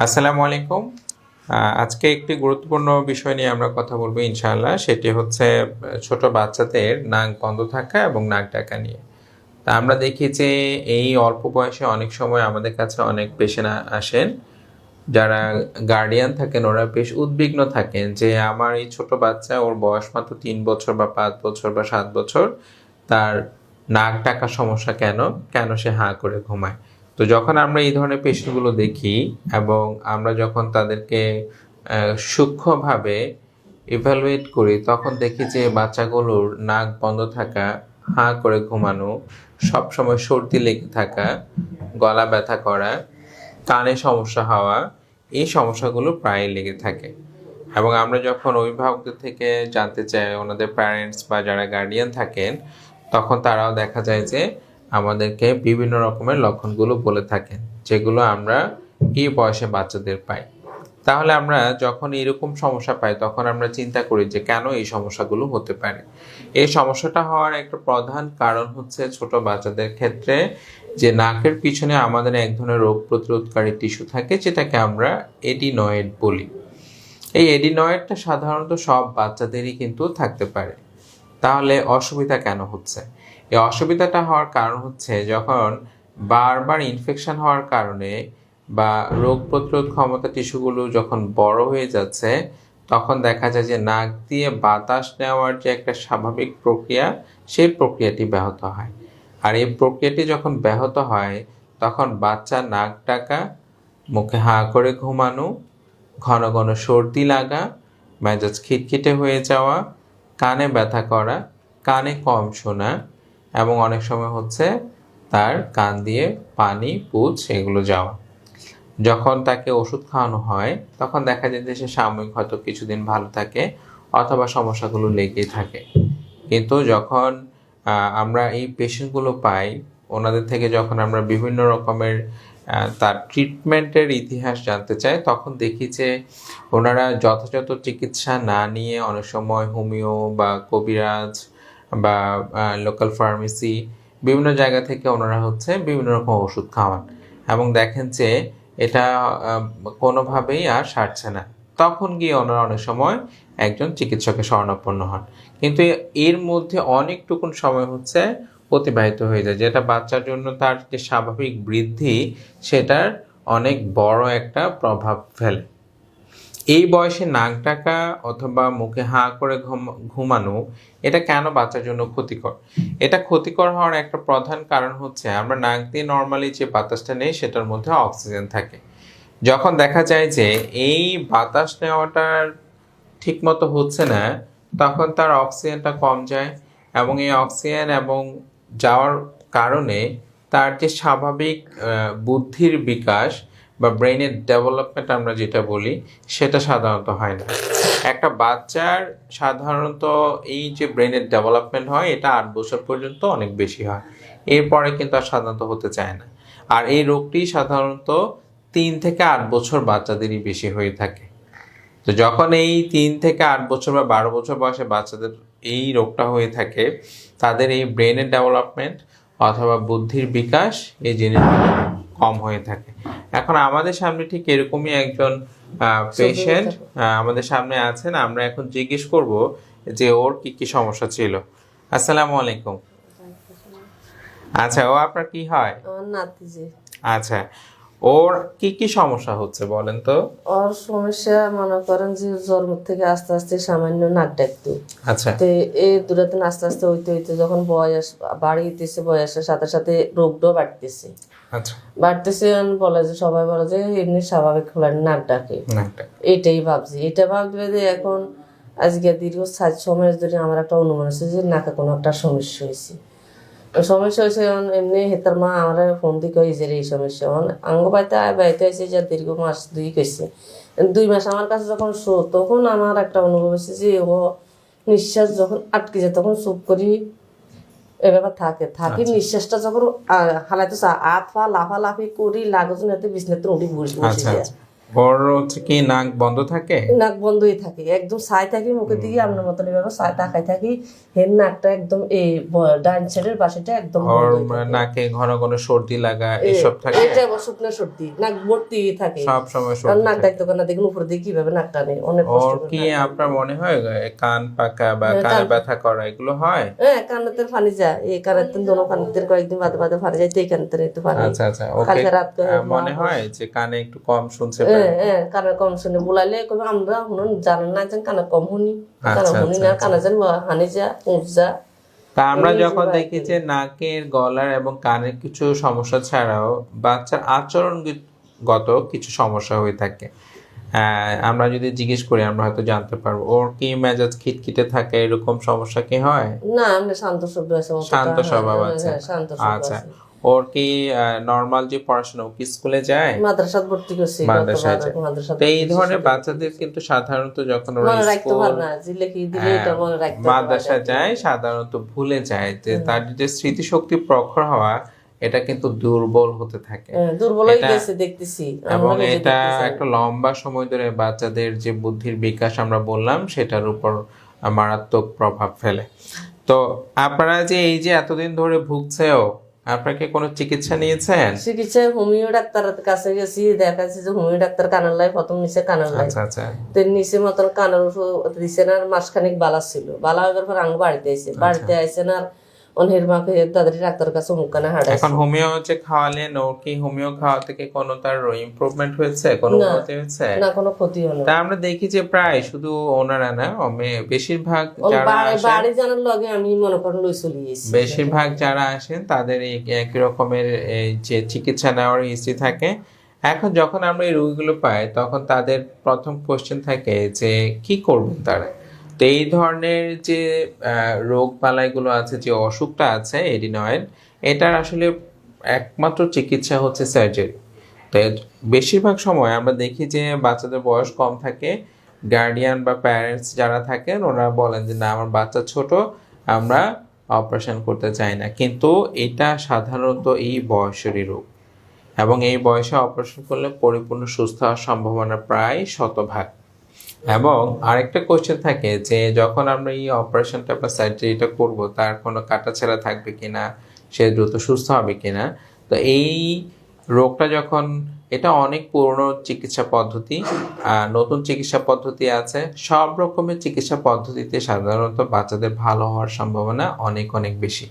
আসসালামু আলাইকুম। আজকে একটি গুরুত্বপূর্ণ বিষয় নিয়ে আমরা কথা বলবো ইনশাআল্লাহ। সেটি হচ্ছে ছোট বাচ্চাদের নাক বন্ধ থাকা এবং নাক ডাকা নিয়ে। তা আমরা দেখি যে এই অল্প বয়সে অনেক সময় আমাদের কাছে অনেক পেশেন্ট আসেন, যারা গার্ডিয়ান থাকেন ওরা বেশ উদ্বিগ্ন থাকেন যে আমার এই ছোট বাচ্চা, ওর বয়স মাত্র 3 বছর বা 5 বছর বা 7 বছর, তার নাক ডাকার সমস্যা কেন, কেন সে হাঁ করে ঘুমায়। তো যখন আমরা এই ধরনের পেশেন্টগুলো দেখি এবং আমরা যখন তাদেরকে সূক্ষ্মভাবে ইভ্যালুয়েট করি, তখন দেখি যে বাচ্চাগুলোর নাক বন্ধ থাকা, হাঁ করে ঘুমানো, সবসময় সর্দি লেগে থাকা, গলা ব্যথা করা, কানে সমস্যা হওয়া, এই সমস্যাগুলো প্রায় লেগে থাকে। এবং আমরা যখন অভিভাবকদের থেকে জানতে চাই, ওনাদের প্যারেন্টস বা যারা গার্ডিয়ান থাকেন, তখন তারাও দেখা যায় যে আমাদেরকে বিভিন্ন রকমের লক্ষণগুলো বলে থাকেন, যেগুলো আমরা এই বয়সে বাচ্চাদের পাই। তাহলে আমরা যখন এরকম সমস্যা পাই তখন আমরা চিন্তা করি যে কেন এই সমস্যাগুলো হতে পারে। এই সমস্যাটা হওয়ার একটা প্রধান কারণ হচ্ছে ছোট বাচ্চাদের ক্ষেত্রে যে নাকের পিছনে আমাদের এক ধরনের রোগ প্রতিরোধকারী টিস্যু থাকে, যেটাকে আমরা এডিনয়েড বলি। এই এডিনয়েডটা সাধারণত সব বাচ্চাদেরই কিন্তু থাকতে পারে। তাহলে অসুবিধা কেন হচ্ছে? এই অসুবিধাটা হওয়ার কারণ হচ্ছে যখন বারবার ইনফেকশন হওয়ার কারণে বা রোগ প্রতিরোধ ক্ষমতা টিস্যুগুলো যখন বড় হয়ে যাচ্ছে, তখন দেখা যায় যে নাক দিয়ে বাতাস নেওয়ার যে একটা স্বাভাবিক প্রক্রিয়া, সেই প্রক্রিয়াটি ব্যাহত হয়। আর এই প্রক্রিয়াটি যখন ব্যাহত হয়, তখন বাচ্চা নাক ডাকা, মুখে হাঁ করে ঘুমানো, ঘন ঘন সর্দি লাগা, মেজাজ খিটখিটে হয়ে যাওয়া, কানে ব্যথা করা, কানে কম শোনা, এবং অনেক সময় হচ্ছে তার কান দিয়ে পানি, পুঁজ এগুলো যাওয়া। যখন তাকে ওষুধ খাওয়ানো হয় তখন দেখা যায় যে সে সাময়িক হয়তো কিছুদিন ভালো থাকে, অথবা সমস্যাগুলো লেগেই থাকে। কিন্তু যখন আমরা এই পেশেন্টগুলো পাই, ওনাদের থেকে যখন আমরা বিভিন্ন রকমের তার ট্রিটমেন্টের ইতিহাস জানতে চাই, তখন দেখি যে ওনারা যথাযথ চিকিৎসা না নিয়ে অনেক সময় হোমিও বা কবিরাজ বা লোকাল ফার্মেসি, বিভিন্ন জায়গা থেকে ওনারা হচ্ছে বিভিন্ন রকম ওষুধ খাওয়ান এবং দেখেন যে এটা কোনোভাবেই আর সারছে না। তখন গিয়ে ওনারা অনেক সময় একজন চিকিৎসকের শরণাপন্ন হন। কিন্তু এর মধ্যে অনেকটুকুন সময় হচ্ছে অতিবাহিত হয়ে যায়, যেটা বাচ্চার জন্য তার যে স্বাভাবিক বৃদ্ধি, সেটার অনেক বড় একটা প্রভাব ফেলে। এই বয়সে নাক ডাকা অথবা মুখে হাঁ করে ঘুমানো, এটা কেন বাচ্চার জন্য ক্ষতিকর? এটা ক্ষতিকর হওয়ার একটা প্রধান কারণ হচ্ছে আমরা নাক দিয়ে নর্মালি যে বাতাসটা নেই সেটার মধ্যে অক্সিজেন থাকে। যখন দেখা যায় যে এই বাতাস নেওয়াটার ঠিকমতো হচ্ছে না, তখন তার অক্সিজেনটা কম যায় এবং এই অক্সিজেন এবং যাওয়ার কারণে তার যে স্বাভাবিক বুদ্ধির বিকাশ বা ব্রেনের ডেভেলপমেন্ট আমরা যেটা বলি, সেটা সাধারণত হয় না। একটা বাচ্চার সাধারণত এই যে ব্রেনের ডেভেলপমেন্ট হয়, এটা 8 বছর পর্যন্ত অনেক বেশি হয়, এরপরে কিন্তু আর সাধারণত হতে চায় না। আর এই রোগটি সাধারণত 3 থেকে 8 বছর বাচ্চাদেরই বেশি হয়ে থাকে। তো যখন এই 3 থেকে 8 বছর বা 12 বছর বয়সে বাচ্চাদের এই রোগটা হয়ে থাকে, তাদের এই ব্রেনের ডেভেলপমেন্ট অথবা বুদ্ধির বিকাশ, এই জিনিসগুলো কম হয়ে থাকে। এখন আমাদের সামনে ঠিক এরকমই একজন পেশেন্ট আমাদের সামনে আছেন। আমরা এখন জিজ্ঞেস করব যে ওর কি কি সমস্যা ছিল। আসসালামু আলাইকুম। আচ্ছা, ও আপনার কি হয়? আমার নাতিজি। আচ্ছা, ওর কি কি সমস্যা হচ্ছে বলেন তো? ওর সমস্যা মনে করেন যে জন্ম থেকে আস্তে আস্তে সামান্য নাক ডাকতো। আচ্ছা তো এই দুরাদিন আস্তে আস্তে হইতে হইতে যখন বয়স বাড়িতেছে, বয়সের সাথে সাথে রোগটাও বাড়তেছে। আচ্ছা, বাড়তেছে বলে যে সবাই বলে যে এমনি স্বাভাবিক হলেন নাক ডাকে, নাকটা এটাই ভাবছি। এটা ভাবতে যে এখন আজকে দীর্ঘ 7 সময় ধরে আমার একটা অনুমান হচ্ছে যে নাকে কোনো একটা সমস্যা হয়েছে। সমস্যা হয়েছে এমনি হেতার মা আমার ফোন দিয়ে কই যে এই সমস্যা আঙ্গ পাইতে বাইতে হয়েছে যে দীর্ঘ মাস 2 কইছে। 2 মাস আমার কাছে যখন তখন আমার একটা অনুভব হয়েছে যে ও নিঃশ্বাস যখন আটকে যায় তখন চুপ করি এভাবে থাকি নিঃশ্বাসটা যখন হালাইতে হাত পা লাফালাফি করি লাগজন এতে বিছনাতে উঠি বসে আচ্ছা যায়। আচ্ছা ওর হচ্ছে কি নাক বন্ধ থাকে? নাক বন্ধই থাকে, একদম ছাই থাকি মুখের দিকে, আপনার মতন এভাবে ছাই তাকাই থাকি। হের নাকটা একদম এই ডান সাইডের পাশেটা একদম ওর বন্ধই থাকে। নাকে ঘন ঘন সর্দি লাগা এসব থাকে? এটা আবার শুকনো সর্দি, নাক ভর্তি থাকে। সব সময় আর সর্দি নাক থাকে? ডাকতে না দেখুন উপর দিকে কিভাবে নাক টানে, অনেক কষ্ট ওর করে কি নাক টানে। আপনার মনে হয় কান পাকা বা হ্যাঁ, কানে ব্যথা করা এগুলো হয়? হ্যাঁ, কানেতে ফানি যায়, এই কানেতে দোনো কানেতে কয়েকদিন বাদে বাদে ফানি যায়, এই কানেতে একটু ফানি। আচ্ছা আচ্ছা, ওকে। কালকে রাত মনে হয় যে কানে একটু কম শুনছে হ্যাঁ পারে। হ্যাঁ, কানে কম শুনে বলাইলে কবে আমরা শুনুন জানেন না যে কানে কম শুনি, কানে আচ্ছা শুনি আচ্ছা না, আচ্ছা। কানে যেন হানি যা উঁচ যা। তা আমরা এই যখন যে দেখি যে নাকের, গলার এবং কানের কিছু সমস্যা ছাড়াও বাচ্চার আচরণগত কিছু সমস্যা হয়ে থাকে, আমরা যদি জিজ্ঞেস করি আমরা হয়তো জানতে পারবো। ওর কি মেজাজ খিটখিটে থাকে, এরকম সমস্যা কি হয়? না, আমরা শান্ত শব্দ আছে অতটা, শান্ত স্বভাব আছে? হ্যাঁ শান্ত শব্দ আচ্ছা। আছে। ওর কি নর্মাল যে পড়াশোনা, ও কি স্কুলে যায়? মাদ্রাসাত ভর্তি করছি, মাদ্রাসায় যায়? মাদ্রাসাত তো এই ধরনের বাচ্চাদের কিন্তু সাধারণত যখন ওরা মনে রাখতে স্কুল, পারে না, জিলেখি দিলে এটা মনে রাখতে পারে না। মাদ্রাসায় যায় সাধারণত ভুলে যায়, যে তার যে স্মৃতিশক্তি প্রখর হওয়া এটা কিন্তু দুর্বল হতে থাকে। দুর্বল হয়ে এটা- গেছে দেখতেছি, এবং আমরা নিজে এটা দেখতেছি। একটা লম্বা সময় ধরে বাচ্চাদের যে বুদ্ধির বিকাশ আমরা বললাম সেটার উপর মারাত্মক প্রভাব ফেলে। তো আপনারা যে এই যে এতদিন ধরে ভুগছেও, আপনারা কি কোনো চিকিৎসা নিয়েছেন? চিকিৎসায় হোমিও ডাক্তারের কাছে গেছি, দেখাচ্ছি যে হোমিও ডাক্তার কানের লাই প্রথম নিচে কানের লাই, আচ্ছা আচ্ছা তো নিচে মতন কানের ওষুধ দিছে না, আর মাসখানিক বালা ছিল, বালা হয়ে পর আঙ্গ বাড়িতে আইছে, বাড়িতে আইছে না, আর অনহের মাকে তাদের ডাক্তার কাছে মুখ কানে হাঁটাইছে। এখন হোমিও যে খাওয়ালেন, ওর কি হোমিও খাওয়া থেকে কোনো তার ইমপ্রুভমেন্ট হয়েছে, কোনো না। উন্নতি হয়েছে? না, কোনো ক্ষতি হলো তা না। আমরা দেখি যে প্রায় শুধু ওনারা না, বেশিরভাগ যারা আসেন, বাড়ি জানার লগে আমি মনে করেন লই চলে গেছি। বেশিরভাগ যারা আসেন তাদের এই একই রকমের এই যে চিকিৎসা নেওয়ার হিস্ট্রি থাকে। এখন যখন আমরা এই রোগীগুলো পাই তখন তাদের প্রথম কোশ্চেন থাকে যে কি করবেন তারা। তো এই ধরনের যে রোগ বালাইগুলো আছে, যে অসুখটা আছে এডিনয়েড, এটার আসলে একমাত্র চিকিৎসা হচ্ছে সার্জারি। তো বেশিরভাগ সময় আমরা দেখি যে বাচ্চাদের বয়স কম থাকে, গার্ডিয়ান বা প্যারেন্টস যারা থাকেন ওরা বলেন যে না আমার বাচ্চা ছোট, আমরা অপারেশন করতে চাই না। কিন্তু এটা সাধারণত এই বয়সেরই রোগ, এবং এই বয়সে অপারেশন করলে পরিপূর্ণ সুস্থ হওয়ার সম্ভাবনা প্রায় 100%। এবং আরেকটা কোশ্চেন থাকে যে যখন আমরা এই অপারেশনটা বা সার্জারিটা করব তার কোনো কাটাছেঁড়া থাকবে কিনা, সে দ্রুত সুস্থ হবে কিনা। তো এই রোগটা যখন, এটা অনেক পুরনো চিকিৎসা পদ্ধতি, নতুন চিকিৎসা পদ্ধতি আছে, সব রকমের চিকিৎসা পদ্ধতিতে সাধারণত বাচ্চাদের ভালো হওয়ার সম্ভাবনা অনেক অনেক বেশি,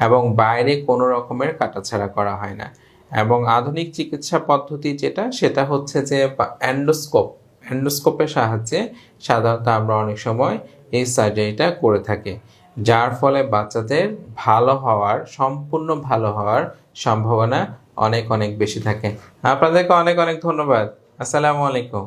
এবং বাইরে কোনো রকমের কাটাছেঁড়া করা হয় না। এবং আধুনিক চিকিৎসা পদ্ধতি যেটা, সেটা হচ্ছে যে এন্ডোস্কোপের সাহায্যে সাধারণত আমরা অনেক সময় এই সার্জারিটা করে থাকি, যার ফলে বাচ্চাদের সম্পূর্ণ ভালো হওয়ার সম্ভাবনা অনেক অনেক বেশি থাকে। আপনাদেরকে অনেক অনেক ধন্যবাদ। আসসালামু আলাইকুম।